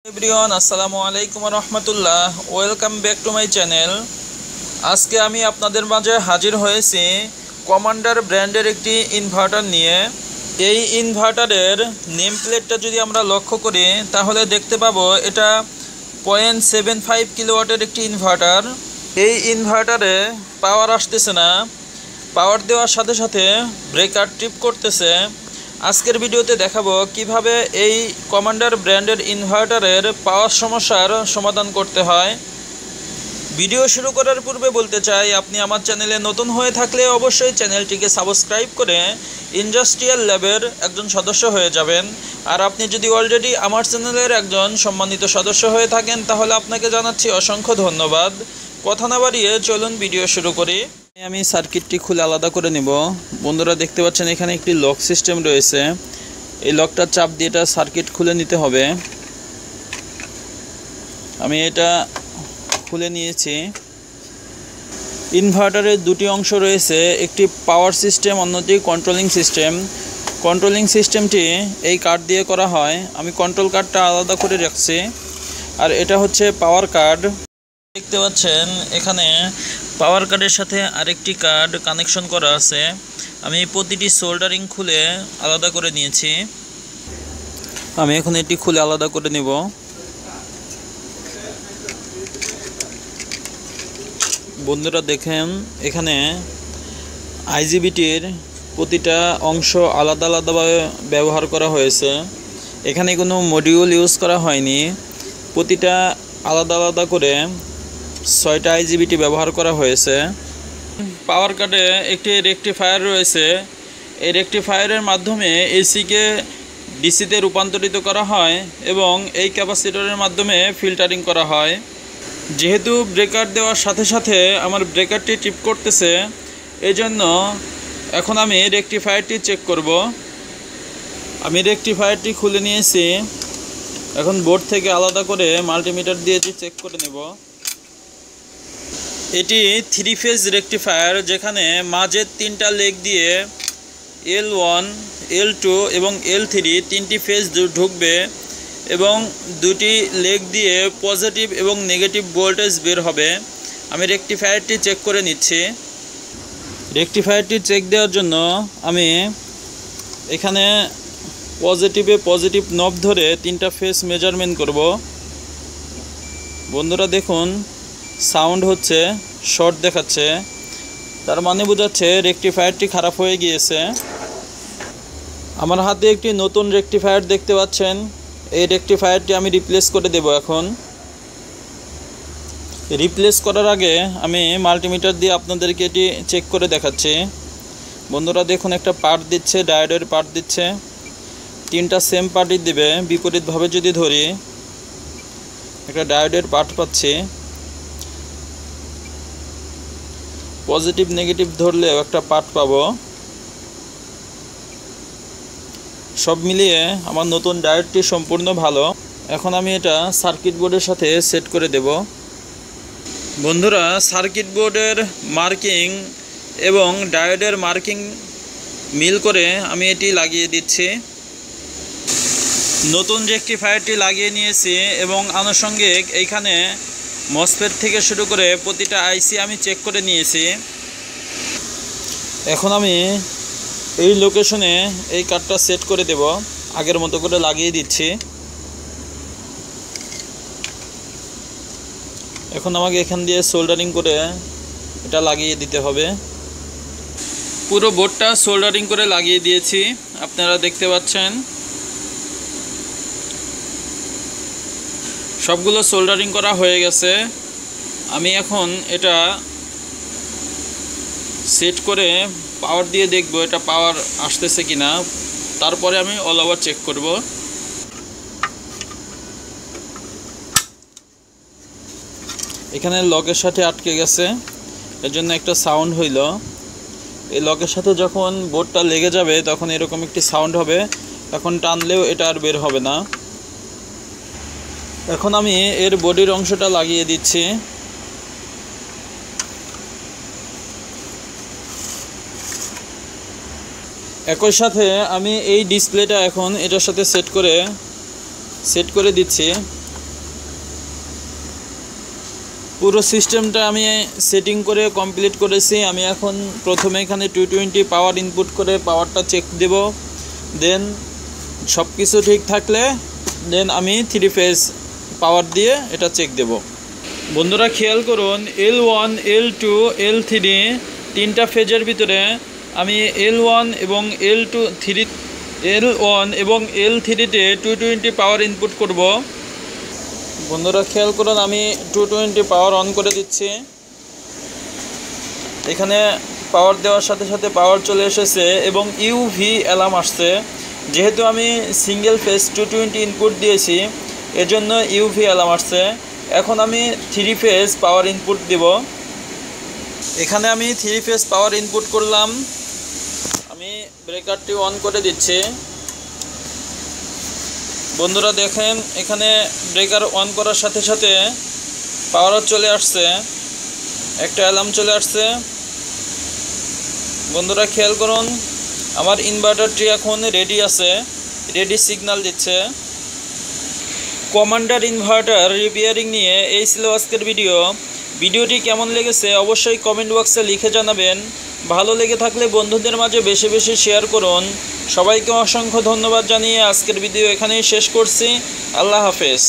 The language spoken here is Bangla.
एवरीवन আসসালামু আলাইকুম ওয়া রাহমাতুল্লাহ welcome back to my channel. আজকে আমি আপনাদের মাঝে হাজির হয়েছি কমান্ডার ব্র্যান্ডের একটি ইনভার্টার নিয়ে। এই ইনভার্টারের নেম প্লেটটা যদি আমরা লক্ষ্য করি তাহলে দেখতে পাবো এটা 0.75 কিলোওয়াটের একটি ইনভার্টার। এই ইনভার্টারে পাওয়ার আসতেছে না, পাওয়ার দেওয়ার সাথে সাথে ব্রেকার ট্রিপ করতেছে। আজকের ভিডিওতে দেখাবো কিভাবে এই কমান্ডার ব্র্যান্ডের ইনভার্টারের পাওয়ার সমস্যার সমাধান করতে হয়। ভিডিও শুরু করার পূর্বে বলতে চাই, আপনি আমার চ্যানেলে নতুন হয়ে থাকলে অবশ্যই চ্যানেলটিকে সাবস্ক্রাইব করে ইন্ডাস্ট্রিয়াল ল্যাবের একজন সদস্য হয়ে যাবেন। আর আপনি যদি অলরেডি আমার চ্যানেলের একজন সম্মানিত সদস্য হয়ে থাকেন তাহলে আপনাকে জানাচ্ছি অসংখ্য ধন্যবাদ। কথা না বাড়িয়ে চলুন ভিডিও শুরু করি। আমি সার্কিটটি খুলে আলাদা করে নিব। বন্ধুরা দেখতে পাচ্ছেন এখানে একটি লক সিস্টেম রয়েছে, এই লকটার চাপ দিয়ে এটা সার্কিট খুলে নিতে হবে। আমি এটা খুলে নিয়েছি। ইনভার্টারের দুটি অংশ রয়েছে, একটি পাওয়ার সিস্টেম, অন্যটি কন্ট্রোলিং সিস্টেম। কন্ট্রোলিং সিস্টেমটি এই কার্ড দিয়ে করা হয়, আমি কন্ট্রোল কার্ডটা আলাদা করে রাখছি। আর এটা হচ্ছে পাওয়ার কার্ড। দেখতে পাচ্ছেন এখানে পাওয়ার কার্ডের সাথে আরেকটি কার্ড কানেকশন করা আছে। আমি প্রতিটি সোল্ডারিং খুলে আলাদা করে নিয়েছি। আমি এখন এটি খুলে আলাদা করে নেব। বন্ধুরা দেখেন এখানে আইজিবিটির প্রতিটা অংশ আলাদা আলাদাভাবে ব্যবহার করা হয়েছে, এখানে কোনো মডিউল ইউজ করা হয়নি। প্রতিটা আলাদা আলাদা করে 6টা আইজিবিটি ব্যবহার করা হয়েছে। পাওয়ার কার্ডে একটি রেকটিফায়ার রয়েছে, এই রেকটিফায়ারের মাধ্যমে এসিকে ডিসিতে রূপান্তরিত করা হয় এবং এই ক্যাপাসিটরের মাধ্যমে ফিল্টারিং করা হয়। যেহেতু ব্রেকার দেওয়ার সাথে সাথে আমার ব্রেকারটি টিপ করতেছে, এই জন্য এখন আমি রেকটিফায়ারটি চেক করব। আমি রেকটিফায়ারটি খুলে নিয়েছি, এখন বোর্ড থেকে আলাদা করে মাল্টিমিটার দিয়ে চেক করে নেব। এটি 3 ফেজ রেকটিফায়ার, যেখানে মাঝের 3টা লেগ দিয়ে L1, L2 এবং L3 3টি ফেজ ঢুকবে এবং 2টি লেগ দিয়ে পজিটিভ এবং নেগেটিভ ভোল্টেজ বের হবে। আমি রেকটিফায়ারটি চেক করে নিচ্ছি। রেকটিফায়ারটি চেক দেওয়ার জন্য আমি এখানে পজিটিভ নব ধরে 3টা ফেজ মেজারমেন্ট করব। বন্ধুরা দেখুন সাউন্ড হচ্ছে, শর্ট দেখাচ্ছে, তার মানে বোঝাচ্ছে রেকটিফায়ারটি খারাপ হয়ে গিয়েছে। আমার হাতে একটি নতুন রেকটিফায়ার দেখতে পাচ্ছেন, এই রেকটিফায়ারটি আমি রিপ্লেস করে দেব। এখন রিপ্লেস করার আগে আমি মাল্টিমিটার দিয়ে আপনাদেরকে এটি চেক করে দেখাচ্ছি। বন্ধুরা দেখুন একটা পার্ট দিচ্ছে, ডায়োডের পার্ট দিচ্ছে, 3টা সেম পার্টই দিবে। বিপরীতভাবে যদি ধরি একটা ডায়োডের পার্ট পাচ্ছি, পজিটিভ নেগেটিভ ধরলেও একটা পার্ট পাবো। সব মিলিয়ে আমার নতুন ডায়োডটি সম্পূর্ণ ভালো। এখন আমি এটা সার্কিট বোর্ডের সাথে সেট করে দেব। বন্ধুরা সার্কিট বোর্ডের মার্কিং এবং ডায়োডের মার্কিং মিল করে আমি এটি লাগিয়ে দিচ্ছি। নতুন রেকটিফায়ারটি লাগিয়ে নিয়েছি এবং আনুষঙ্গিক এইখানে মসফেট থেকে শুরু করে প্রতিটা আইসি আমি চেক করে নিয়েছি। এখন আমি এই লোকেশনে এই কার্ডটা সেট করে দেব, আগের মতো করে লাগিয়ে দিচ্ছি। এখন আমাকে এখান দিয়ে সোল্ডারিং করে এটা লাগিয়ে দিতে হবে। পুরো বোর্ডটা সোল্ডারিং করে লাগিয়ে দিয়েছি, আপনারা দেখতে পাচ্ছেন। সবগুলো সোল্ডারিং করা হয়ে গেছে। আমি এখন এটা সেট করে পাওয়ার দিয়ে দেখব এটা পাওয়ার আসতেছে কিনা, তারপরে আমি অল ওভার চেক করব। এখানে লকের সাথে আটকে গেছে, এর জন্য একটা সাউন্ড হইল। এই লকের সাথে যখন বোর্ডটা লেগে যাবে তখন এরকম একটি সাউন্ড হবে, এখন টানলেও এটা আর বের হবে না। এখন আমি এর বডির অংশটা লাগিয়ে দিচ্ছি। একই সাথে আমি এই ডিসপ্লেটা এখন এটার সাথে সেট করে দিচ্ছি। পুরো সিস্টেমটা আমি সেটিং করে কমপ্লিট করেছি। আমি এখন প্রথমে এখানে 220 পাওয়ার ইনপুট করে পাওয়ারটা চেক দেব, দেন সব কিছু ঠিক থাকলে দেন আমি 3 ফেজ পাওয়ার দিয়ে এটা চেক দেব। বন্ধুরা খেয়াল করুন, L1 L2 L3 তিনটা ফেজের ভিতরে আমি L1 এবং L3-তে 220 পাওয়ার ইনপুট করব। বন্ধুরা খেয়াল করুন, আমি 220 পাওয়ার অন করে দিচ্ছি। এখানে পাওয়ার দেওয়ার সাথে সাথে পাওয়ার চলে এসেছে এবং ইউভি অ্যালার্ম আসছে। যেহেতু আমি সিঙ্গেল ফেজ 220 ইনপুট দিয়েছি, এজন্য ইউভি অ্যালার্ম আসছে। এখন আমি 3 ফেজ পাওয়ার ইনপুট দিব। এখানে আমি 3 ফেজ পাওয়ার ইনপুট করলাম। আমি ব্রেকারটি অন করে দিচ্ছি। বন্ধুরা দেখেন, এখানে ব্রেকার অন করার সাথে সাথে পাওয়ার চলে আসছে, একটা অ্যালার্ম চলে আসছে। বন্ধুরা খেয়াল করুন, আমার ইনভার্টারটি এখন রেডি আছে, রেডি সিগন্যাল দিচ্ছে। কমান্ডার ইনভার্টার রিপেয়ারিং নিয়ে এই ছিল আজকের ভিডিওটি কেমন লেগেছে অবশ্যই কমেন্ট বক্সে লিখে জানাবেন। ভালো লেগে থাকলে বন্ধুদের মাঝে বেশি বেশি শেয়ার করুন। সবাইকে অসংখ্য ধন্যবাদ জানিয়ে আজকের ভিডিও এখানেই শেষ করছি। আল্লাহ হাফেজ।